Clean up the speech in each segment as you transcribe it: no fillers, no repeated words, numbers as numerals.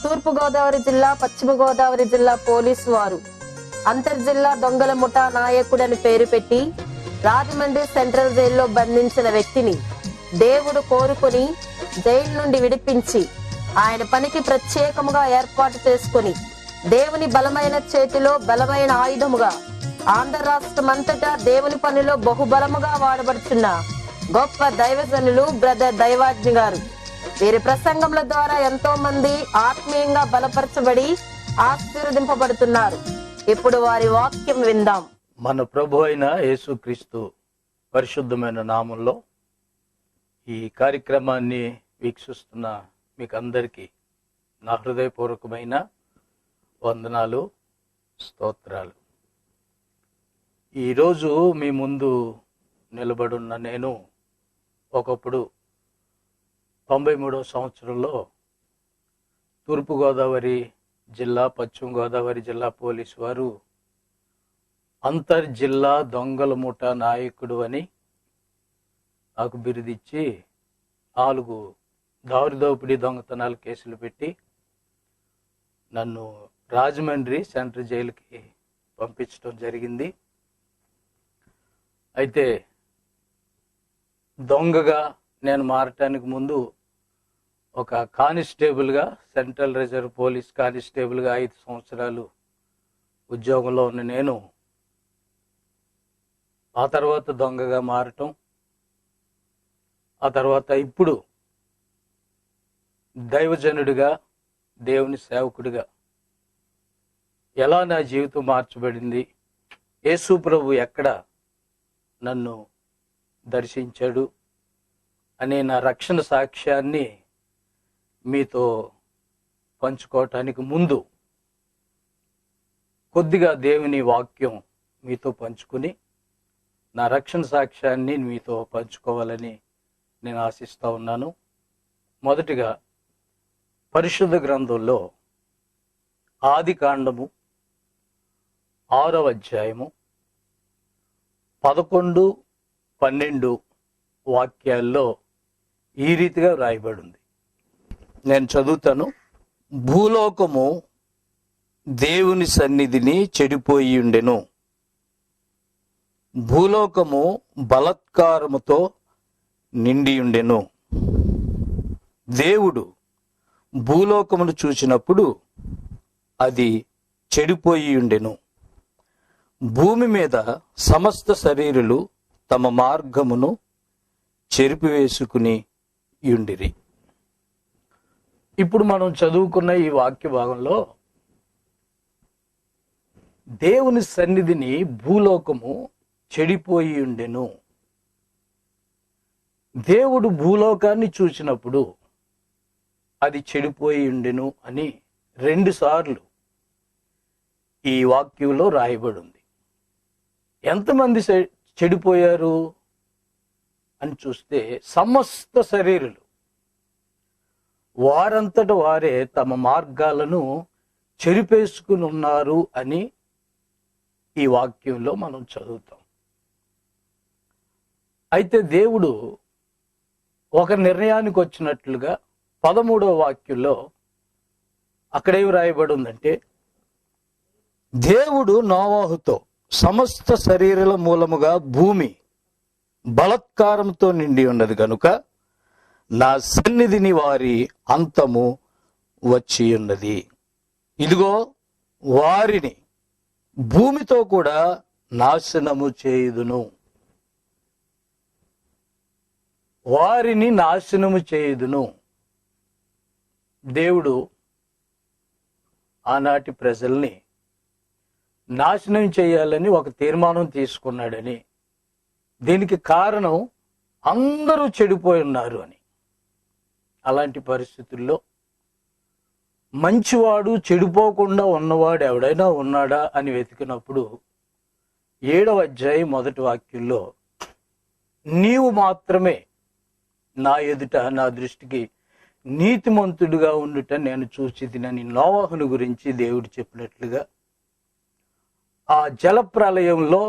తూర్పు గోదావరి జిల్లా, పశ్చిమ గోదావరి జిల్లా పోలీసు వారు అంతర్జిల్లా దొంగల ముఠా నాయకుడని పేరు పెట్టి రాజమండ్రి సెంట్రల్ జైల్లో బంధించిన వ్యక్తిని దేవుడు కోరుకుని జైలు నుండి విడిపించి ఆయన పనికి ప్రత్యేకముగా ఏర్పాటు చేసుకుని దేవుని బలమైన చేతిలో బలమైన ఆయుధముగా ఆంధ్ర రాష్ట్రమంతటా దేవుని పనిలో బహుబలముగా వాడబడుతున్న గొప్ప దైవజనులు బ్రదర్ దైవాజ్ఞ గారు. వీరి ప్రసంగముల ద్వారా ఎంతో మంది ఆత్మీయంగా బలపరచబడి ఆశీర్వదింపబడుతున్నారు. ఇప్పుడు వారి వాక్యం విందాం. మన ప్రభు అయిన యేసుక్రీస్తు పరిశుద్ధమైన నామంలో ఈ కార్యక్రమాన్ని వీక్షిస్తున్న మీకు అందరికీ నా హృదయపూర్వకమైన వందనాలు, స్తోత్రాలు. ఈరోజు మీ ముందు నిలబడున్న నేను ఒకప్పుడు 93వ సంవత్సరంలో తూర్పుగోదావరి జిల్లా, పశ్చిమ గోదావరి జిల్లా పోలీసు వారు అంతర్జిల్లా దొంగల ముఠా నాయకుడు అని నాకు బిరుదిచ్చి 4 దారి దోపిడీ దొంగతనాల కేసులు పెట్టి నన్ను రాజమండ్రి సెంట్రల్ జైలుకి పంపించడం జరిగింది. అయితే దొంగగా నేను మారటానికి ముందు ఒక కానిస్టేబుల్గా, సెంట్రల్ రిజర్వ్ పోలీస్ కానిస్టేబుల్గా 5 సంవత్సరాలు ఉద్యోగంలో ఉన్న నేను ఆ తర్వాత దొంగగా మారటం, ఆ తర్వాత ఇప్పుడు దైవజనుడిగా, దేవుని సేవకుడిగా ఎలా నా జీవితం మార్చబడింది, యేసు ప్రభు ఎక్కడ నన్ను దర్శించాడు అనే నా రక్షణ సాక్ష్యాన్ని మీతో పంచుకోవటానికి ముందు కొద్దిగా దేవుని వాక్యం మీతో పంచుకుని నా రక్షణ సాక్ష్యాన్ని మీతో పంచుకోవాలని నేను ఆశిస్తూ ఉన్నాను. మొదటిగా పరిశుద్ధ గ్రంథంలో ఆదికాండము 6వ అధ్యాయము 11, 12 వాక్యాల్లో ఈ రీతిగా వ్రాయబడి ఉంది. నేను చదువుతాను. భూలోకము దేవుని సన్నిధిని చెడిపోయి ఉండెను. భూలోకము బలత్కారముతో నిండి ఉండెను. దేవుడు భూలోకమును చూసినప్పుడు అది చెడిపోయి ఉండెను. భూమి మీద సమస్త శరీరులు తమ మార్గమును చెరిపివేసుకుని యుండిరి. ఇప్పుడు మనం చదువుకున్న ఈ వాక్య భాగంలో దేవుని సన్నిధిని భూలోకము చెడిపోయి ఉండెను. దేవుడు భూలోకాన్ని చూసినప్పుడు అది చెడిపోయి ఉండెను అని 2 సార్లు ఈ వాక్యంలో రాయబడి ఉంది. ఎంతమంది చెడిపోయారు అని చూస్తే సమస్త శరీరులు వారంతట వారే తమ మార్గాలను చెరిపేసుకుని ఉన్నారు అని ఈ వాక్యంలో మనం చదువుతాం. అయితే దేవుడు ఒక నిర్ణయానికి వచ్చినట్లుగా 13వ వాక్యంలో అక్కడేమి రాయబడి ఉందంటే, దేవుడు నోవాహుతో సమస్త శరీరాల మూలముగా భూమి బలత్కారంతో నిండి ఉన్నది కనుక నా సన్నిధిని వారి అంతము వచ్చి ఉన్నది. ఇదిగో వారిని భూమితో కూడా నాశనము చేయుదును. వారిని నాశనము చేయుదును. దేవుడు ఆనాటి ప్రజల్ని నాశనం చేయాలని ఒక తీర్మానం తీసుకున్నాడని, దీనికి కారణం అందరూ చెడిపోయి ఉన్నారు అని. అలాంటి పరిస్థితుల్లో మంచివాడు, చెడిపోకుండా ఉన్నవాడు ఎవడైనా ఉన్నాడా అని వెతికినప్పుడు 7వ అధ్యాయం 1వ వాక్యంలో, నీవు మాత్రమే నా ఎదుట నా దృష్టికి నీతిమంతుడిగా ఉండుట నేను చూచితినని నోవాహును గురించి దేవుడు చెప్పినట్లుగా ఆ జల ప్రళయంలో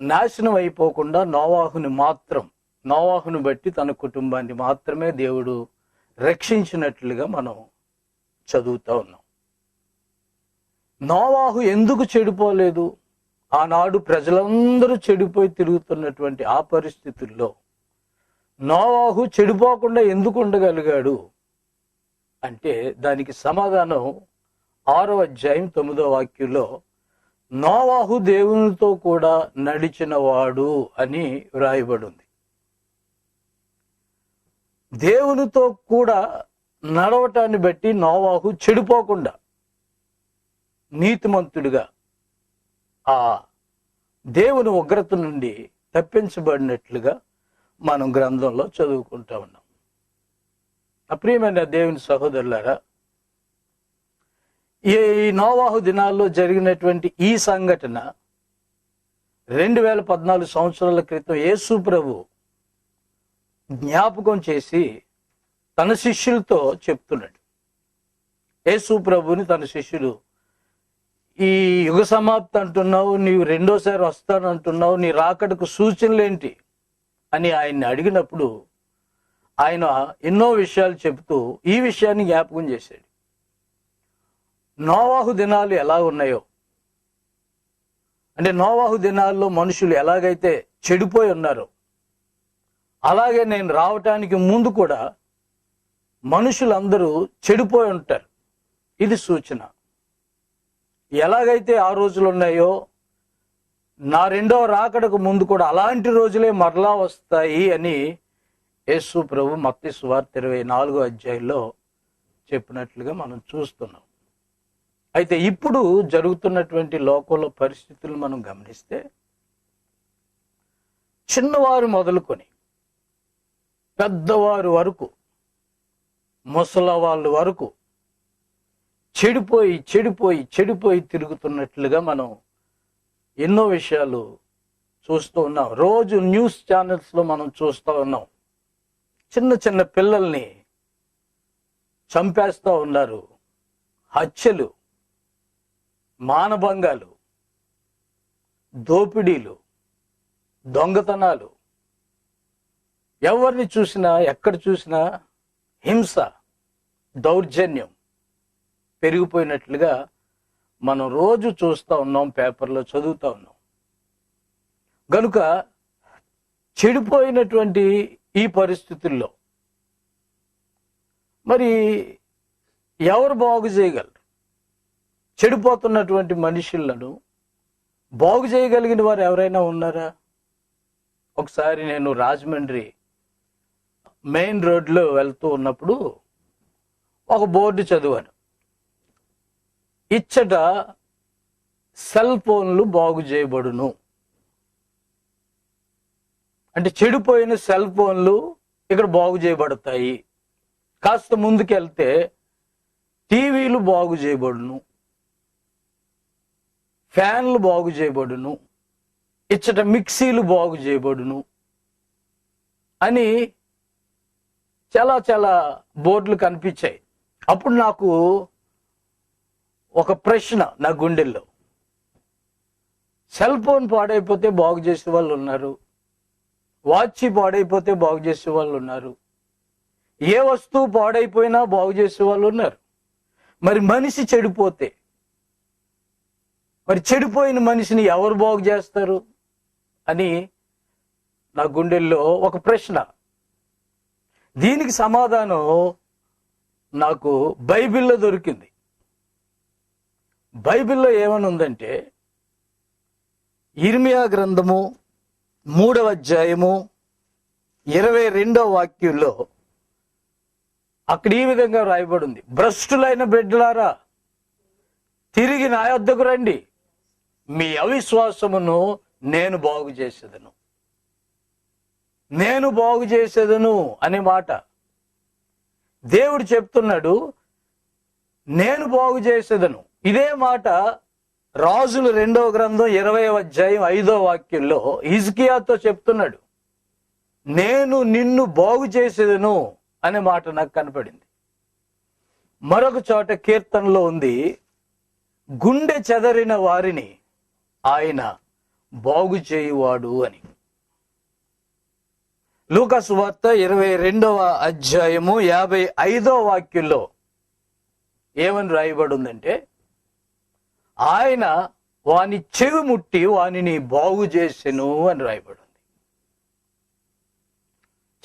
నాశనం అయిపోకుండా నోవాహును బట్టి తన కుటుంబాన్ని మాత్రమే దేవుడు రక్షించినట్లుగా మనం చదువుతా ఉన్నాం. నోవాహు ఎందుకు చెడిపోలేదు? ఆనాడు ప్రజలందరూ చెడిపోయి తిరుగుతున్నటువంటి ఆ పరిస్థితుల్లో నోవాహు చెడిపోకుండా ఎందుకు ఉండగలిగాడు అంటే దానికి సమాధానం 6వ అధ్యాయం 9వ వాక్యంలో నోవాహు దేవునితో కూడా నడిచిన వాడు అని వ్రాయబడి ఉంది. దేవునితో కూడా నడవటాన్ని బట్టి నోవాహు చెడిపోకుండా నీతిమంతుడిగా ఆ దేవుని ఉగ్రత నుండి తప్పించబడినట్లుగా మనం గ్రంథంలో చదువుకుంటా ఉన్నాం. అప్రియమైన దేవుని సహోదరులారా, ఈ నోవాహు దినాల్లో జరిగినటువంటి ఈ సంఘటన 2014 సంవత్సరాల క్రితం యేసు ప్రభు జ్ఞాపకం చేసి తన శిష్యులతో చెప్తున్నాడు. యేసు ప్రభుని తన శిష్యులు, ఈ యుగ సమాప్తి అంటున్నావు, నీవు రెండోసారి వస్తానంటున్నావు, నీ రాకడకు సూచనలేంటి అని ఆయన్ని అడిగినప్పుడు ఆయన ఎన్నో విషయాలు చెబుతూ ఈ విషయాన్ని జ్ఞాపకం చేశాడు. నోవాహు దినాలు ఎలా ఉన్నాయో, అంటే నోవాహు దినాల్లో మనుషులు ఎలాగైతే చెడిపోయి ఉన్నారో అలాగే నేను రావటానికి ముందు కూడా మనుషులందరూ చెడిపోయి ఉంటారు. ఇది సూచన. ఎలాగైతే ఆ రోజులు ఉన్నాయో నా రెండవ రాకడకు ముందు కూడా అలాంటి రోజులే మరలా వస్తాయి అని యేసు ప్రభు మత్తయి సువార్త 24వ అధ్యాయంలో చెప్పినట్లుగా మనం చూస్తున్నాం. అయితే ఇప్పుడు జరుగుతున్నటువంటి లోకంలో పరిస్థితులు మనం గమనిస్తే చిన్నవారు మొదలుకొని పెద్దవారు వరకు, ముసలవాళ్ళు వరకు చెడిపోయి చెడిపోయి చెడిపోయి తిరుగుతున్నట్లుగా మనం ఎన్నో విషయాలు చూస్తూ ఉన్నాం. రోజు న్యూస్ ఛానల్స్లో మనం చూస్తూ ఉన్నాం. చిన్న చిన్న పిల్లల్ని చంపేస్తూ ఉన్నారు. హత్యలు, మానభంగాలు, దోపిడీలు, దొంగతనాలు, ఎవరిని చూసినా ఎక్కడ చూసినా హింస, దౌర్జన్యం పెరిగిపోయినట్లుగా మనం రోజు చూస్తూ ఉన్నాం, పేపర్లో చదువుతూ ఉన్నాం. గనుక చెడిపోయినటువంటి ఈ పరిస్థితుల్లో మరి ఎవరు బాగు చేయగలరు? చెడిపోతున్నటువంటి మనుషులను బాగు చేయగలిగిన వారు ఎవరైనా ఉన్నారా? ఒకసారి నేను రాజమండ్రి మెయిన్ రోడ్లో వెళ్తూ ఉన్నప్పుడు ఒక బోర్డు చదివాను. ఇచ్చట సెల్ ఫోన్లు బాగు చేయబడును. అంటే చెడిపోయిన సెల్ ఫోన్లు ఇక్కడ బాగు చేయబడతాయి. కాస్త ముందుకెళ్తే టీవీలు బాగు చేయబడును, ఫ్యాన్లు బాగు చేయబడును, ఇచ్చట మిక్సీలు బాగు చేయబడును అని చాలా చాలా బోర్డులు కనిపించాయి. అప్పుడు నాకు ఒక ప్రశ్న నా గుండెల్లో, సెల్ ఫోన్ పాడైపోతే బాగు చేసే వాళ్ళు ఉన్నారు, వాచ్ పాడైపోతే బాగు చేసే వాళ్ళు ఉన్నారు, ఏ వస్తువు పాడైపోయినా బాగు చేసే వాళ్ళు ఉన్నారు. మరి మనిషి చెడిపోతే, మరి చెడిపోయిన మనిషిని ఎవరు బాగు చేస్తారు అని నా గుండెల్లో ఒక ప్రశ్న. దీనికి సమాధానం నాకు బైబిల్లో దొరికింది. బైబిల్లో ఏమని ఉందంటే, ఇర్మియా గ్రంథము 3వ అధ్యాయము 22వ వాక్యంలో అక్కడ ఈ విధంగా రాయబడి ఉంది. భ్రష్టులైన బిడ్డలారా, తిరిగి నా యొద్దకు రండి, మీ అవిశ్వాసమును నేను బాగు చేసేదను. నేను బాగు చేసేదను అనే మాట దేవుడు చెప్తున్నాడు. నేను బాగు చేసేదను. ఇదే మాట రాజులు 2వ గ్రంథం 20వ అధ్యాయం 5వ వాక్యంలో హిజ్కియాతో చెప్తున్నాడు. నేను నిన్ను బాగు చేసేదను అనే మాట నాకు కనపడింది. మరొక చోట కీర్తనలో ఉంది, గుండె చెదరిన వారిని ఆయన బాగు చేయువాడు అని. లూకా సువార్త 22వ అధ్యాయము 55వ వాక్యంలో ఏమని రాయబడి ఉందంటే, ఆయన వాని చెవి ముట్టి వానిని బాగు చేసెను అని రాయబడి ఉంది.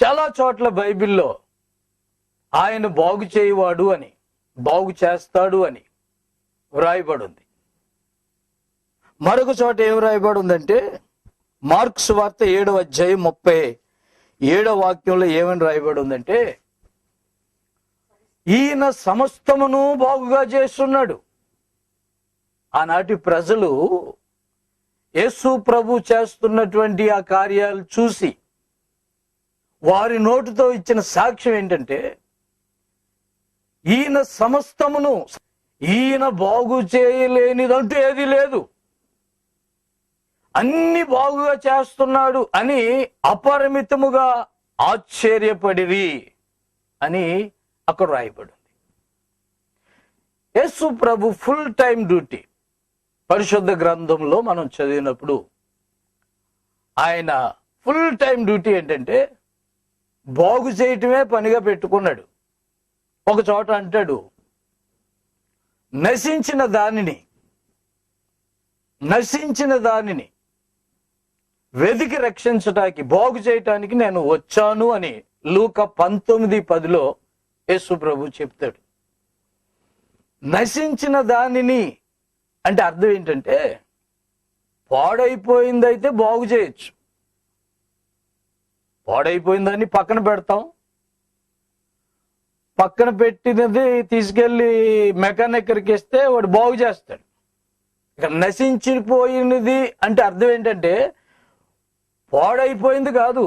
చాలా చోట్ల బైబిల్లో ఆయన బాగు చేయవాడు అని, బాగు చేస్తాడు అని వ్రాయబడి ఉంది. మరొక చోట ఏం రాయబడి ఉందంటే, మార్కు సువార్త 7వ అధ్యాయం 37వ వాక్యంలో ఏమని రాయబడి ఉందంటే, ఈయన సమస్తమును బాగుగా చేస్తున్నాడు. ఆనాటి ప్రజలు యేసు ప్రభు చేస్తున్నటువంటి ఆ కార్యాలు చూసి వారి నోటితో ఇచ్చిన సాక్ష్యం ఏంటంటే, ఈయన సమస్తమును, ఈయన బాగు చేయలేనిదంటూ ఏది లేదు, అన్ని బాగుగా చేస్తున్నాడు అని అపరిమితముగా ఆశ్చర్యపడిరి అని అక్కడ రాయబడి ఉంది. యేసు ప్రభు ఫుల్ టైం డ్యూటీ పరిశుద్ధ గ్రంథంలో మనం చదివినప్పుడు ఆయన ఫుల్ టైం డ్యూటీ ఏంటంటే బాగు చేయటమే పనిగా పెట్టుకున్నాడు. ఒక చోట అంటాడు, నశించిన దానిని వెదికి రక్షించటానికి, బాగు చేయటానికి నేను వచ్చాను అని లూకా 19:10లో యేసు ప్రభు చెప్తాడు. నశించిన దానిని అంటే అర్థం ఏంటంటే, పాడైపోయిందైతే బాగు చేయొచ్చు. పాడైపోయిందని పక్కన పెడతాం, పక్కన పెట్టినది తీసుకెళ్లి మెకానిక్ దగ్గరికి ఇస్తే వాడు బాగు చేస్తాడు. ఇక నశించిపోయినది అంటే అర్థం ఏంటంటే, పాడైపోయింది కాదు,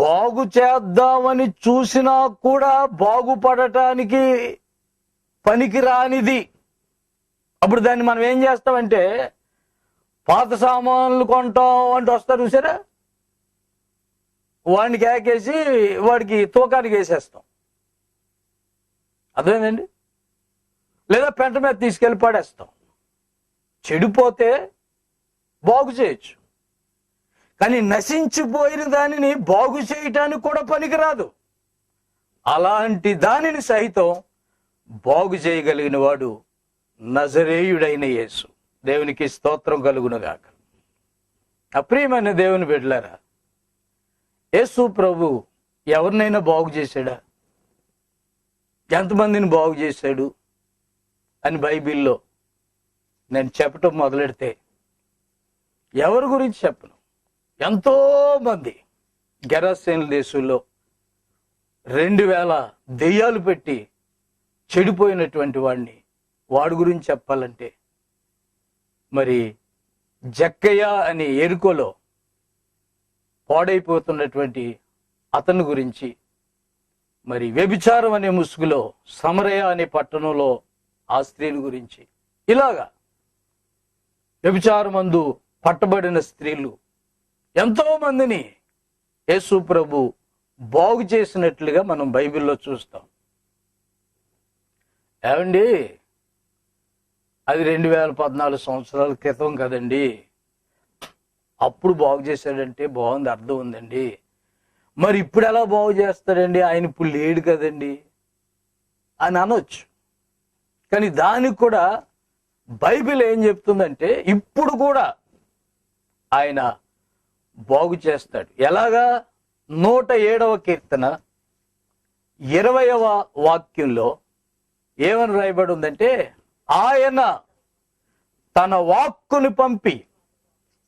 బాగు చేద్దామని చూసినా కూడా బాగుపడటానికి పనికిరానిది. అప్పుడు దాన్ని మనం ఏం చేస్తామంటే, పాత సామాన్లు కొంటాం అంటే వస్తారు చూసారా, వాడిని కేకేసి వాడికి తూకానికి వేసేస్తాం. అర్థమైందండి? లేదా పెంట మీద తీసుకెళ్ళి పడేస్తాం. చెడిపోతే బాగు చేయొచ్చు, కానీ నశించిపోయిన దానిని బాగు చేయటానికి కూడా పనికిరాదు. అలాంటి దానిని సైతం బాగు చేయగలిగిన వాడు నజరేయుడైన యేసు. దేవునికి స్తోత్రం కలుగునుగాక. అప్రియమైన దేవుని బిడ్డలారా, యేసు ప్రభు ఎవరినైనా బాగు చేశాడా? ఎంతమందిని బాగు చేశాడు అని బైబిల్లో నేను చెప్పటం మొదలెడితే ఎవరి గురించి చెప్పను. ఎంతో మంది గెరాసేను దేశంలో 2000 దెయ్యాలు పెట్టి చెడిపోయినటువంటి వాడి గురించి చెప్పాలంటే, మరి జక్కయ్య అని ఎరుకోలో పాడైపోతున్నటువంటి అతని గురించి, మరి వ్యభిచారం అనే ముసుగులో సమరయ అనే పట్టణంలో ఆ స్త్రీల గురించి, ఇలాగా వ్యభిచారమందు పట్టబడిన స్త్రీలు ఎంతో మందిని యేసు ప్రభు బాగు చేసినట్లుగా మనం బైబిల్లో చూస్తాం. ఏమండి, అది 2014 సంవత్సరాల క్రితం కదండి, అప్పుడు బాగు చేశాడంటే బాగుంది, అర్థం ఉందండి. మరి ఇప్పుడు ఎలా బాగు చేస్తాడండి, ఆయన ఇప్పుడు లేడు కదండి అని అనొచ్చు. కానీ దానికి కూడా బైబిల్ ఏం చెప్తుందంటే, ఇప్పుడు కూడా ఆయన బాగు చేస్తాడు. ఎలాగా? 107వ కీర్తన 20వ వాక్యంలో ఏమని రాయబడి ఉందంటే, ఆయన తన వాక్కుని పంపి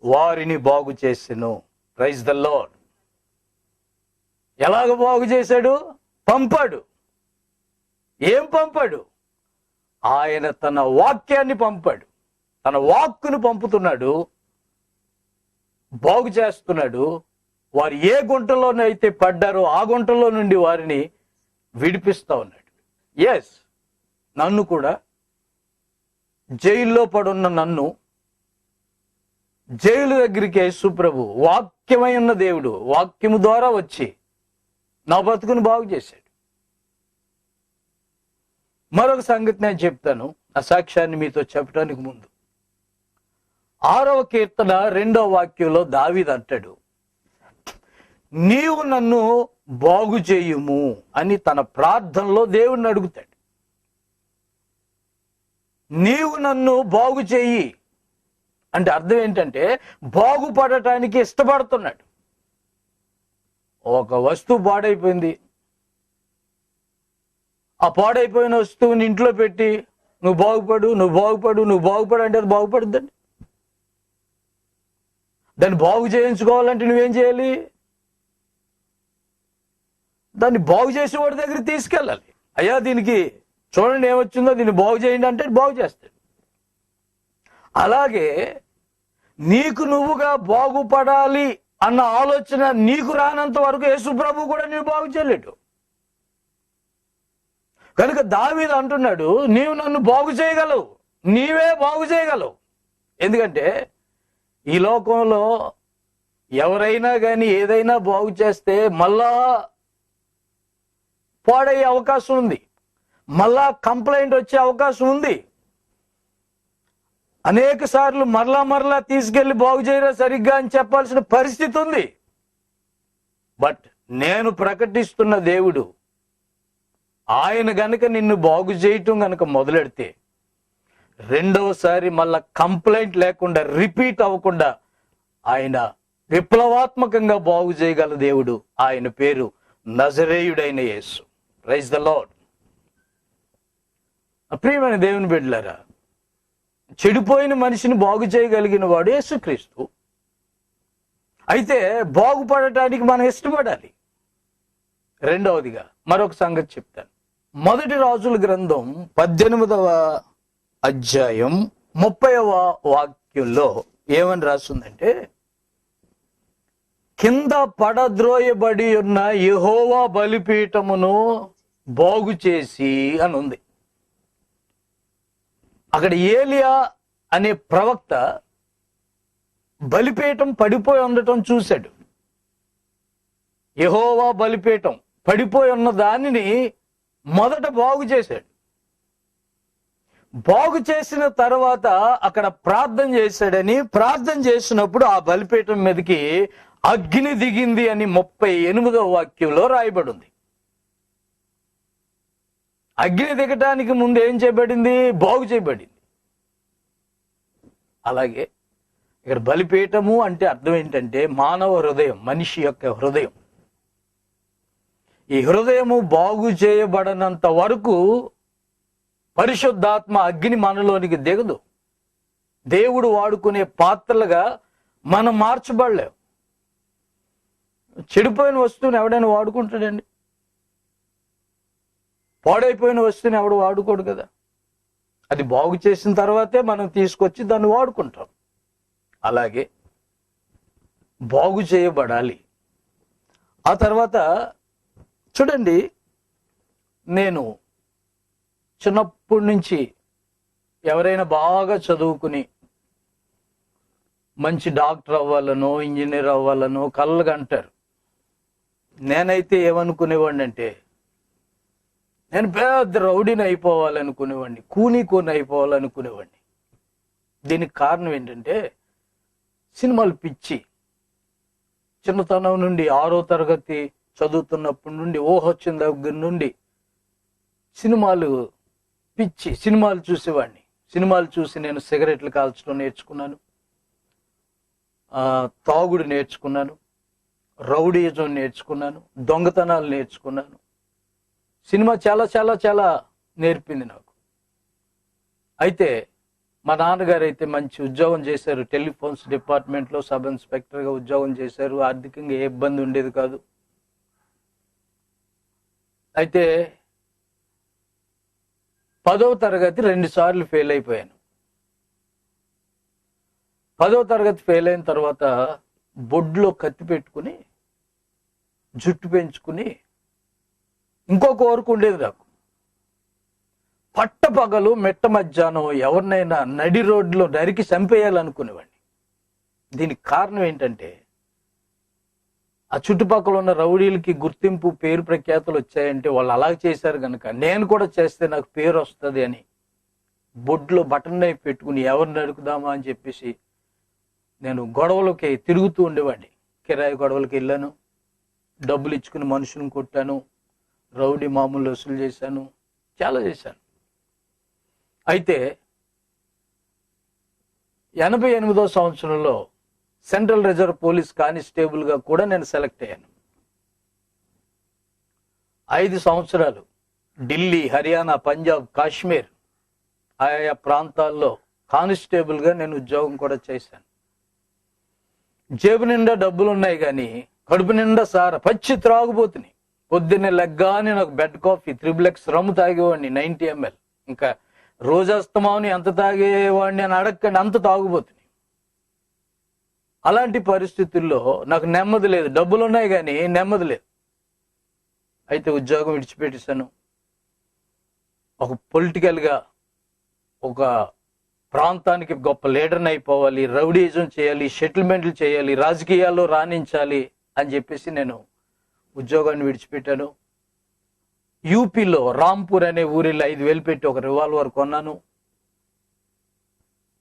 వారిని బాగు చేసెను. Praise the Lord. ఎలాగ బాగు చేశాడు? పంపాడు. ఏం పంపాడు? ఆయన తన వాక్యాన్ని పంపాడు. తన వాక్కును పంపుతున్నాడు, బాగు చేస్తున్నాడు. వారు ఏ గుంటలోనైతే పడ్డారో ఆ గుంటలో నుండి వారిని విడిపిస్తా ఉన్నాడు. ఎస్, నన్ను కూడా, జైల్లో పడున్న నన్ను జైలు దగ్గరికి యేసు ప్రభు వాక్యమై ఉన్న దేవుడు వాక్యము ద్వారా వచ్చి నా బతుకుని బాగు చేశాడు. మరొక సంగతి నేను చెప్తాను, ఆ సాక్ష్యాన్ని మీతో చెప్పడానికి ముందు. 6వ కీర్తన 2వ వాక్యంలో దావీదు అంటాడు, నీవు నన్ను బాగు చేయుము అని తన ప్రార్థనలో దేవుణ్ణి అడుగుతాడు. నీవు నన్ను బాగు చెయ్యి అంటే అర్థం ఏంటంటే బాగుపడటానికి ఇష్టపడుతున్నాడు. ఒక వస్తువు పాడైపోయింది, ఆ పాడైపోయిన వస్తువుని ఇంట్లో పెట్టి నువ్వు బాగుపడు నువ్వు బాగుపడు నువ్వు బాగుపడు అంటే అది బాగుపడుద్దండి. దాన్ని బాగు చేయించుకోవాలంటే నువ్వేం చేయాలి? దాన్ని బాగు చేసేవాడి దగ్గర తీసుకెళ్ళాలి. అయ్యా దీనికి చూడండి ఏమొచ్చిందో, దీన్ని బాగు చేయండి అంటే బాగు చేస్తాడు. అలాగే నీకు నువ్వుగా బాగుపడాలి అన్న ఆలోచన నీకు రానంత వరకు యేసు ప్రభు కూడా నేను బాగు చేయలేడు. కనుక దావీదు అంటున్నాడు, నీవు నన్ను బాగు చేయగలవు, నీవే బాగు చేయగలవు. ఎందుకంటే ఈ లోకంలో ఎవరైనా కానీ ఏదైనా బాగు చేస్తే మళ్ళా పాడయ్యే అవకాశం ఉంది, మళ్ళా కంప్లైంట్ వచ్చే అవకాశం ఉంది. అనేక సార్లు మరలా తీసుకెళ్లి బాగు చేయరా సరిగ్గా అని చెప్పాల్సిన పరిస్థితి ఉంది. బట్ నేను ప్రకటిస్తున్న దేవుడు, ఆయన గనుక నిన్ను బాగు చేయటం గనుక మొదలెడితే రెండవసారి మళ్ళా కంప్లైంట్ లేకుండా రిపీట్ అవ్వకుండా ఆయన విప్లవాత్మకంగా బాగు చేయగల దేవుడు. ఆయన పేరు నజరేయుడైన యేసు. Praise the lord. ప్రియమైన దేవుని బిడ్డలారా, చెడిపోయిన మనిషిని బాగు చేయగలిగిన వాడు యేసుక్రీస్తు. అయితే బాగుపడటానికి మనం ఇష్టపడాలి. రెండవదిగా మరొక సంగతి చెప్తాను. మొదటి రాజుల గ్రంథం 18వ అధ్యాయం 30వ వాక్యంలో ఏమని రాస్తుందంటే, కింద పడద్రోయబడి ఉన్న యెహోవా బలిపీఠమును బాగు చేసి అని ఉంది. అక్కడ ఏలియా అనే ప్రవక్త బలిపీఠం పడిపోయి ఉండటం చూశాడు. యెహోవా బలిపీఠం పడిపోయి ఉన్న దానిని మొదట బాగు చేశాడు. బాగు చేసిన తర్వాత అక్కడ ప్రార్థన చేశాడని, ప్రార్థన చేసినప్పుడు ఆ బలిపీఠం మీదకి అగ్ని దిగింది అని 38వ వాక్యంలో రాయబడి ఉంది. అగ్ని దిగటానికి ముందు ఏం చేయబడింది? బాగు చేయబడింది. అలాగే ఇక్కడ బలిపీఠము అంటే అర్థం ఏంటంటే మానవ హృదయం, మనిషి యొక్క హృదయం. ఈ హృదయము బాగు చేయబడనంత వరకు పరిశుద్ధాత్మ అగ్ని మనలోనికి దిగదు. దేవుడు వాడుకునే పాత్రలుగా మనం మార్చబడలేం. చెడిపోయిన వస్తువుని ఎవడైనా వాడుకుంటాడండి? పాడైపోయిన వస్తువుని ఎవడు వాడుకోడు కదా. అది బాగు చేసిన తర్వాతే మనం తీసుకొచ్చి దాన్ని వాడుకుంటాం. అలాగే బాగు చేయబడాలి. ఆ తర్వాత చూడండి, నేను చిన్నప్పటి నుంచి ఎవరైనా బాగా చదువుకుని మంచి డాక్టర్ అవ్వాలనో ఇంజనీర్ అవ్వాలనో కళ్ళగా అంటారు. నేనైతే ఏమనుకునేవాడిని అంటే, నేను పెద్ద రౌడీని అయిపోవాలనుకునేవాడిని, కూని అయిపోవాలనుకునేవాడిని. దీనికి కారణం ఏంటంటే సినిమాలు పిచ్చి. చిన్నతనం నుండి 6వ తరగతి చదువుతున్నప్పటి నుండి ఊహ వచ్చిన దగ్గర నుండి సినిమాలు పిచ్చి. సినిమాలు చూసేవాడిని. సినిమాలు చూసి నేను సిగరెట్లు కాల్చడం నేర్చుకున్నాను, తాగుడు నేర్చుకున్నాను, రౌడీజం నేర్చుకున్నాను, దొంగతనాలు నేర్చుకున్నాను. సినిమా చాలా చాలా చాలా నేర్పింది నాకు. అయితే మా నాన్నగారు అయితే మంచి ఉద్యోగం చేశారు. టెలిఫోన్స్ డిపార్ట్మెంట్లో సబ్ ఇన్స్పెక్టర్గా ఉద్యోగం చేశారు. ఆర్థికంగా ఏ ఇబ్బంది ఉండేది కాదు. అయితే 10వ తరగతి 2 సార్లు ఫెయిల్ అయిపోయాను. 10వ తరగతి ఫెయిల్ అయిన తర్వాత బొడ్లో కత్తి పెట్టుకుని జుట్టు పెంచుకుని ఇంకో కోరిక ఉండేది నాకు. పట్టపగలు మెట్ట మధ్యాహ్నం ఎవరినైనా నడి రోడ్లో నరికి చంపేయాలనుకునేవాడిని. దీనికి కారణం ఏంటంటే ఆ చుట్టుపక్కల ఉన్న రౌడీలకి గుర్తింపు, పేరు ప్రఖ్యాతులు వచ్చాయంటే వాళ్ళు అలా చేశారు కనుక నేను కూడా చేస్తే నాకు పేరు వస్తుంది అని బొడ్లో బటన్ నైఫ్ పెట్టుకుని ఎవరిని నరుకుదామా అని చెప్పేసి నేను గొడవలకి తిరుగుతూ ఉండేవాడిని. కిరాయి గొడవలకి వెళ్ళాను, డబ్బులు ఇచ్చుకుని మనుషులను కొట్టాను, రౌడీ మామూలు వసూలు చేశాను, చాలా చేశాను. అయితే 88వ సంవత్సరంలో సెంట్రల్ రిజర్వ్ పోలీస్ కానిస్టేబుల్గా కూడా నేను సెలెక్ట్ అయ్యాను. 5 సంవత్సరాలు ఢిల్లీ, హర్యానా, పంజాబ్, కాశ్మీర్ ఆయా ప్రాంతాల్లో కానిస్టేబుల్గా నేను ఉద్యోగం కూడా చేశాను. జేబు నిండా డబ్బులు ఉన్నాయి కానీ కడుపు నిండా పచ్చి త్రాగుబోతుని. పొద్దున్నే లెగ్గానే నాకు బెడ్ కాఫీ, 3x రమ్ము తాగేవాడిని 90 ml. ఇంకా రోజస్తమాని ఎంత తాగేవాడిని అని అడగండి, అంత తాగుబోతుని. అలాంటి పరిస్థితుల్లో నాకు నెమ్మది లేదు. డబ్బులు ఉన్నాయి కానీ నెమ్మది లేదు. అయితే ఉద్యోగం విడిచిపెట్టేశాను. ఒక పొలిటికల్గా ఒక ప్రాంతానికి గొప్ప లీడర్ని అయిపోవాలి, రౌడీజం చేయాలి, సెటిల్మెంట్లు చేయాలి, రాజకీయాల్లో రాణించాలి అని చెప్పేసి నేను ఉద్యోగాన్ని విడిచిపెట్టాను. యూపీలో రాంపూర్ అనే ఊరిలో 5,000 పెట్టి ఒక రివాల్వర్ కొన్నాను,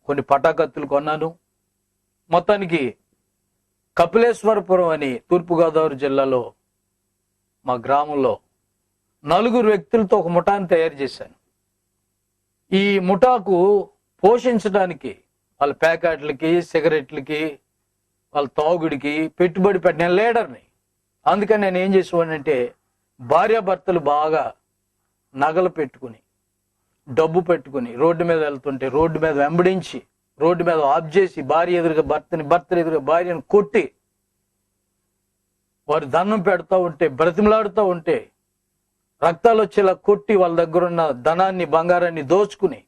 కొన్ని పటాకత్తులు కొన్నాను. మొత్తానికి కపిలేశ్వరపురం అని తూర్పుగోదావరి జిల్లాలో మా గ్రామంలో 4 వ్యక్తులతో ఒక ముఠాన్ని తయారు చేశాను. ఈ ముఠాకు పోషించడానికి వాళ్ళ ప్యాకెట్లకి, సిగరెట్లకి, వాళ్ళ తాగుడికి పెట్టుబడి పెట్టిన లీడర్ని. అందుకని నేను ఏం చేసేవాడినంటే భార్యాభర్తలు బాగా నగలు పెట్టుకుని, డబ్బు పెట్టుకుని రోడ్డు మీద వెళ్తుంటే రోడ్డు మీద వెంబడించి, రోడ్డు మీద ఆఫ్ చేసి, భార్య ఎదురుగా భర్తని, భర్త ఎదురుగా భార్యను కొట్టి, వారు దండం పెడతా ఉంటే, బ్రతిమలాడుతూ ఉంటే రక్తాలు వచ్చేలా కొట్టి వాళ్ళ దగ్గర ఉన్న ధనాన్ని, బంగారాన్ని దోచుకుని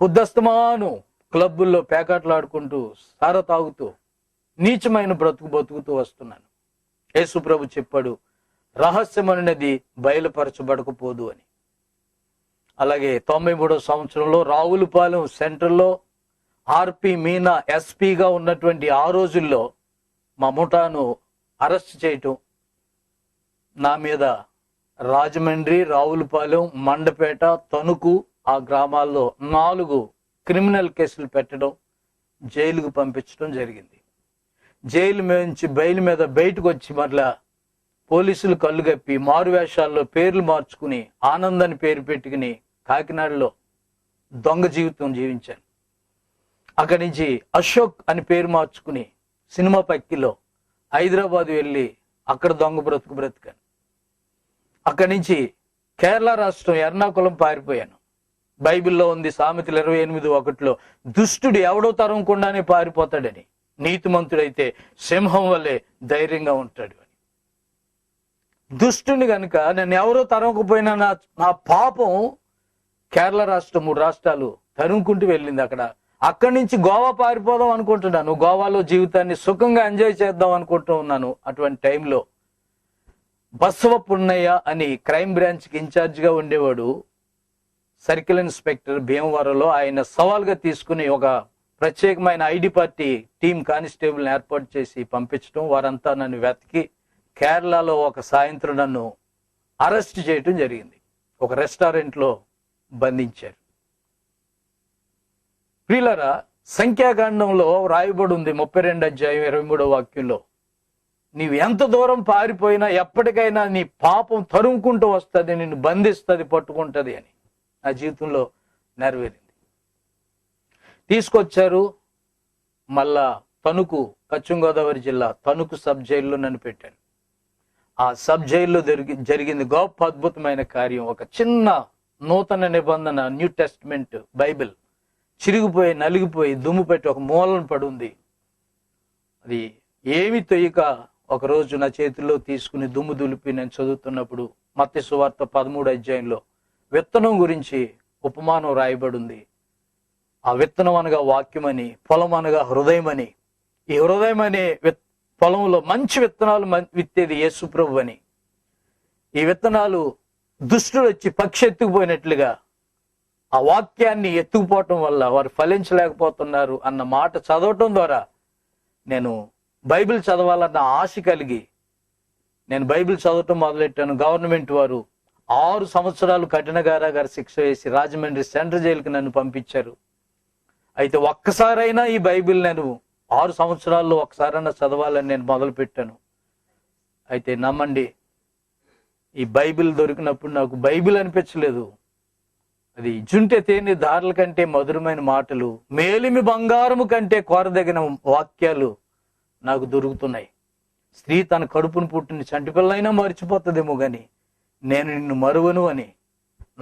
పొద్దస్తమాను క్లబ్బుల్లో పేకాట్లాడుకుంటూ సార తాగుతూ నీచమైన బతుకుతూ వస్తున్నాను. యేసు ప్రభు చెప్పాడు, రహస్యం అనేది బయలుపరచబడకపోదు అని. అలాగే 93వ సంవత్సరంలో రావులపాలెం సెంటర్లో ఆర్పి మీనా ఎస్పీగా ఉన్నటువంటి ఆ రోజుల్లో మా ముఠాను అరెస్ట్ చేయటం, నా మీద రాజమండ్రి, రావులపాలెం, మండపేట, తణుకు ఆ గ్రామాల్లో 4 క్రిమినల్ కేసులు పెట్టడం, జైలుకు పంపించడం జరిగింది. జైలు నుంచి బెయిల్ మీద బయటకు వచ్చి మరలా పోలీసులు కళ్ళు గప్పి మారువేషాల్లో పేర్లు మార్చుకుని ఆనందాన్ని పేరు పెట్టుకుని కాకినాడలో దొంగ జీవితం జీవించాను. అక్కడి నుంచి అశోక్ అని పేరు మార్చుకుని సినిమా పక్కిలో హైదరాబాద్ వెళ్ళి అక్కడ దొంగ బ్రతికాను. అక్కడి నుంచి కేరళ రాష్ట్రం ఎర్నాకుళం పారిపోయాను. బైబిల్లో ఉంది సామెతలు 28:1 దుష్టుడు ఎవడో తరంకుండానే పారిపోతాడని, నీతిమంతుడైతే సింహం వల్లే ధైర్యంగా ఉంటాడు అని. దుష్టుని గనుక నేను ఎవరో తరవకపోయినా నా పాపం కేరళ రాష్ట్రం 3 రాష్ట్రాలు తరుముకుంటూ వెళ్ళింది. అక్కడి నుంచి గోవా పారిపోదాం అనుకుంటున్నాను. గోవాలో జీవితాన్ని సుఖంగా ఎంజాయ్ చేద్దాం అనుకుంటూ ఉన్నాను. అటువంటి టైంలో బసవ పున్నయ్య అని క్రైమ్ బ్రాంచ్కి ఇన్ఛార్జిగా ఉండేవాడు, సర్కిల్ ఇన్స్పెక్టర్ భీమవరంలో. ఆయన సవాల్గా తీసుకుని ఒక ప్రత్యేకమైన ఐడి పార్టీ టీం కానిస్టేబుల్ని ఏర్పాటు చేసి పంపించడం, వారంతా నన్ను వెతికి కేరళలో ఒక సాయంత్రం నన్ను అరెస్ట్ చేయటం జరిగింది. ఒక రెస్టారెంట్లో బంధించారు. ప్రియులారా, సంఖ్యాకాండంలో రాయబడి ఉంది 32 అధ్యాయం 23వ వాక్యంలో, నీవు ఎంత దూరం పారిపోయినా ఎప్పటికైనా నీ పాపం తరుముకుంటూ వస్తుంది, నిన్ను బంధిస్తుంది, పట్టుకుంటుంది అని. నా జీవితంలో నెరవేరింది. తీసుకొచ్చారు. మళ్ళా తణుకు, పశ్చిమ గోదావరి జిల్లా తణుకు సబ్ జైల్లో నన్ను పెట్టారు. ఆ సబ్ జైల్లో జరిగింది గొప్ప అద్భుతమైన కార్యం. ఒక చిన్న నూతన నిబంధన న్యూ టెస్ట్మెంట్ బైబిల్ చిరిగిపోయి, నలిగిపోయి, దుమ్ము పెట్టి ఒక మూలను పడి ఉంది. అది ఏమి తొయ్యక ఒకరోజు నా చేతుల్లో తీసుకుని దుమ్ము దులిపి నేను చదువుతున్నప్పుడు మత్తయి సువార్త 13వ అధ్యాయంలో విత్తనం గురించి ఉపమానం రాయబడి ఉంది. ఆ విత్తనం అనగా వాక్యమని, పొలం అనగా హృదయమని, ఈ హృదయం అనే పొలంలో మంచి విత్తనాలు విత్తేది యేసు ప్రభు అని. ఈ విత్తనాలు దుష్టుడు వచ్చి పక్షి ఎత్తుకుపోయినట్లుగా ఆ వాక్యాన్ని ఎత్తుకుపోవటం వల్ల వారు ఫలించలేకపోతున్నారు అన్న మాట చదవటం ద్వారా నేను బైబిల్ చదవాలన్న ఆశ కలిగి నేను బైబిల్ చదవటం మొదలెట్టాను. గవర్నమెంట్ వారు 6 సంవత్సరాలు కఠిన కారాగార శిక్ష వేసి రాజమండ్రి సెంట్రల్ జైలుకి నన్ను పంపించారు. అయితే ఒక్కసారైనా ఈ బైబిల్ నేను 6 సంవత్సరాల్లో ఒకసారైనా చదవాలని నేను మొదలు పెట్టాను. అయితే నమ్మండి, ఈ బైబిల్ దొరికినప్పుడు నాకు బైబిల్ అనిపించలేదు, అది జుంటె తేనె దారుల కంటే మధురమైన మాటలు, మేలిమి బంగారము కంటే కోరదగిన వాక్యాలు నాకు దొరుకుతున్నాయి. స్త్రీ తన కడుపును పుట్టిన చంటిపిల్లైనా మర్చిపోతుందేమో గాని నేను నిన్ను మరువను అని,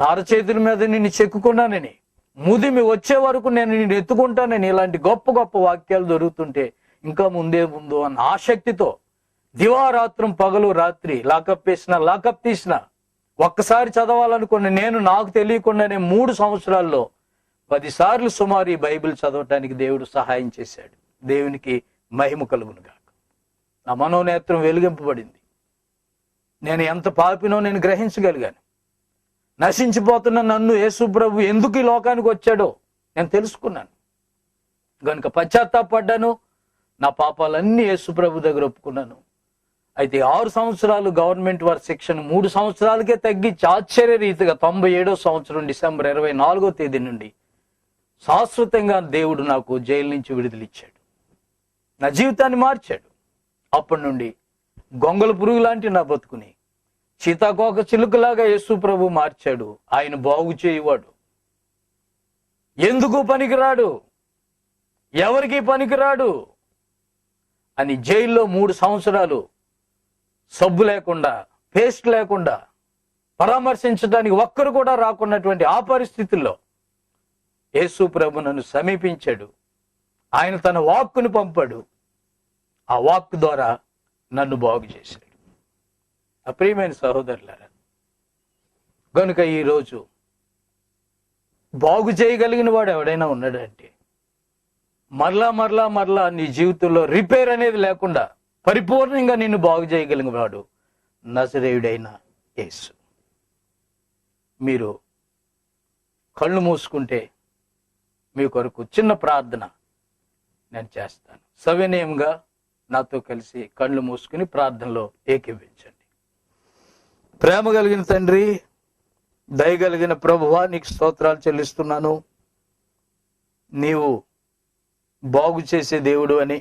నార చేతుల మీద నిన్ను చెక్కుకున్నానని, ముదిమి వచ్చే వరకు నేను నిన్ను ఎత్తుకుంటానని, ఇలాంటి గొప్ప గొప్ప వాక్యాలు దొరుకుతుంటే ఇంకా ముందే ముందు అన్న ఆసక్తితో దివారాత్రం పగలు రాత్రి లాకప్ తీసిన ఒక్కసారి చదవాలనుకున్న నేను నాకు తెలియకుండానే 3 సంవత్సరాల్లో 10 సార్లు సుమారు ఈ బైబిల్ చదవటానికి దేవుడు సహాయం చేశాడు. దేవునికి మహిమ కలుగును గాక. నా మనోనేత్రం వెలిగింపబడింది. నేను ఎంత పాపినో నేను గ్రహించగలిగాను. నశించిపోతున్న నన్ను యేసు ప్రభు ఎందుకు ఈ లోకానికి వచ్చాడో నేను తెలుసుకున్నాను గనుక పశ్చాత్తాపడ్డాను. నా పాపాలన్నీ యేసు ప్రభు దగ్గర ఒప్పుకున్నాను. అయితే 6 సంవత్సరాలు గవర్నమెంట్ వారి శిక్షను 3 సంవత్సరాలకే తగ్గించి ఆశ్చర్య రీతిగా 97వ సంవత్సరం డిసెంబర్ 24వ తేదీ నుండి శాశ్వతంగా దేవుడు నాకు జైలు నుంచి విడుదలిచ్చాడు. నా జీవితాన్ని మార్చాడు. అప్పటి నుండి గొంగల పురుగు లాంటి నా బతుకుని సీతాకోక చిలుకలాగా యేసు ప్రభు మార్చాడు. ఆయన బాగు చేయువాడు. ఎందుకు పనికిరాడు, ఎవరికి పనికిరాడు అని జైల్లో 3 సంవత్సరాలు సబ్బు లేకుండా, పేస్ట్ లేకుండా, పరామర్శించడానికి ఒక్కరు కూడా రాకున్నటువంటి ఆ పరిస్థితుల్లో యేసు ప్రభు నన్ను సమీపించాడు. ఆయన తన వాక్కును పంపాడు. ఆ వాక్ ద్వారా నన్ను బాగు చేశాడు. అప్రియమైన సహోదరులారా, కనుక ఈరోజు బాగు చేయగలిగిన వాడు ఎవడైనా ఉన్నాడంటే మరలా నీ జీవితంలో రిపేర్ అనేది లేకుండా పరిపూర్ణంగా నిన్ను బాగు చేయగలిగిన వాడు నజరేయుడైన యేసు. మీరు కళ్ళు మూసుకుంటే మీ కొరకు చిన్న ప్రార్థన నేను చేస్తాను. సవినయంగా నాతో కలిసి కళ్ళు మూసుకుని ప్రార్థనలో ఏకీభవించండి. ప్రేమ కలిగిన తండ్రి, దయగలిగిన ప్రభువా, నీకు స్తోత్రాలు చెల్లిస్తున్నాను. నీవు బాగు చేసే దేవుడు అని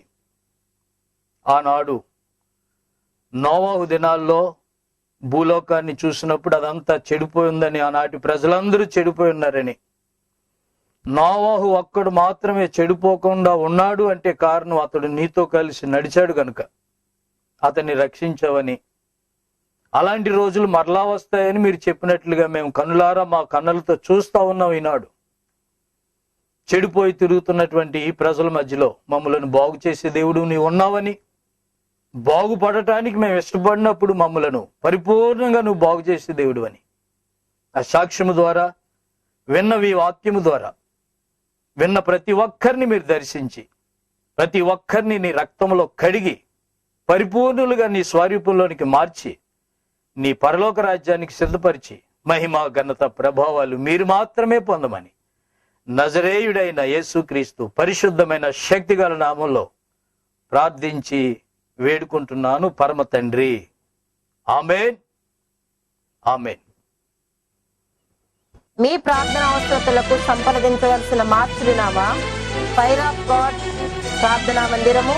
ఆనాడు నోవాహు దినాల్లో భూలోకాన్ని చూసినప్పుడు అదంతా చెడిపోయిందని, ఆనాటి ప్రజలందరూ చెడిపోయి ఉన్నారని, నోవాహు ఒక్కడు మాత్రమే చెడిపోకుండా ఉన్నాడు అంటే కారణం అతడు నీతో కలిసి నడిచాడు కనుక అతన్ని రక్షించావని, అలాంటి రోజులు మరలా వస్తాయని మీరు చెప్పినట్లుగా మేము కన్నులారా మా కన్నులతో చూస్తా ఉన్నాం. ఈనాడు చెడిపోయి తిరుగుతున్నటువంటి ఈ ప్రజల మధ్యలో మమ్మలను బాగు చేసే దేవుడు నీవు ఉన్నావని, బాగుపడటానికి మేము ఇష్టపడినప్పుడు మమ్మలను పరిపూర్ణంగా నువ్వు బాగు చేసే దేవుడు అని ఆ సాక్ష్యము ద్వారా, విన్నవి వాక్యము ద్వారా విన్న ప్రతి ఒక్కరిని మీరు దర్శించి ప్రతి ఒక్కరిని నీ రక్తంలో కడిగి పరిపూర్ణులుగా నీ స్వరూపంలోనికి మార్చి నీ పరలోక రాజ్యానికి సిద్ధపరిచి మహిమ ఘనత ప్రభావాలు మీరు మాత్రమే పొందమని నజరేయుడైన యేసుక్రీస్తు పరిశుద్ధమైన శక్తిగల నామంలో ప్రార్థించి వేడుకుంటున్నాను పరమ తండ్రి. ఆమేన్, ఆమేన్. మీ ప్రార్థన అవసరతలకు సంప్రదించవలసిన మా చిరునామా ఫైర్ ఆఫ్ గాడ్ ప్రార్థనా మందిరము,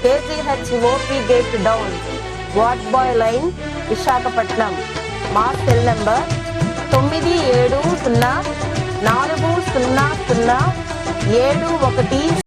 KGHOP gate down, ward boy line, Visakhapatnam. మా సెల్ నంబర్ 97040071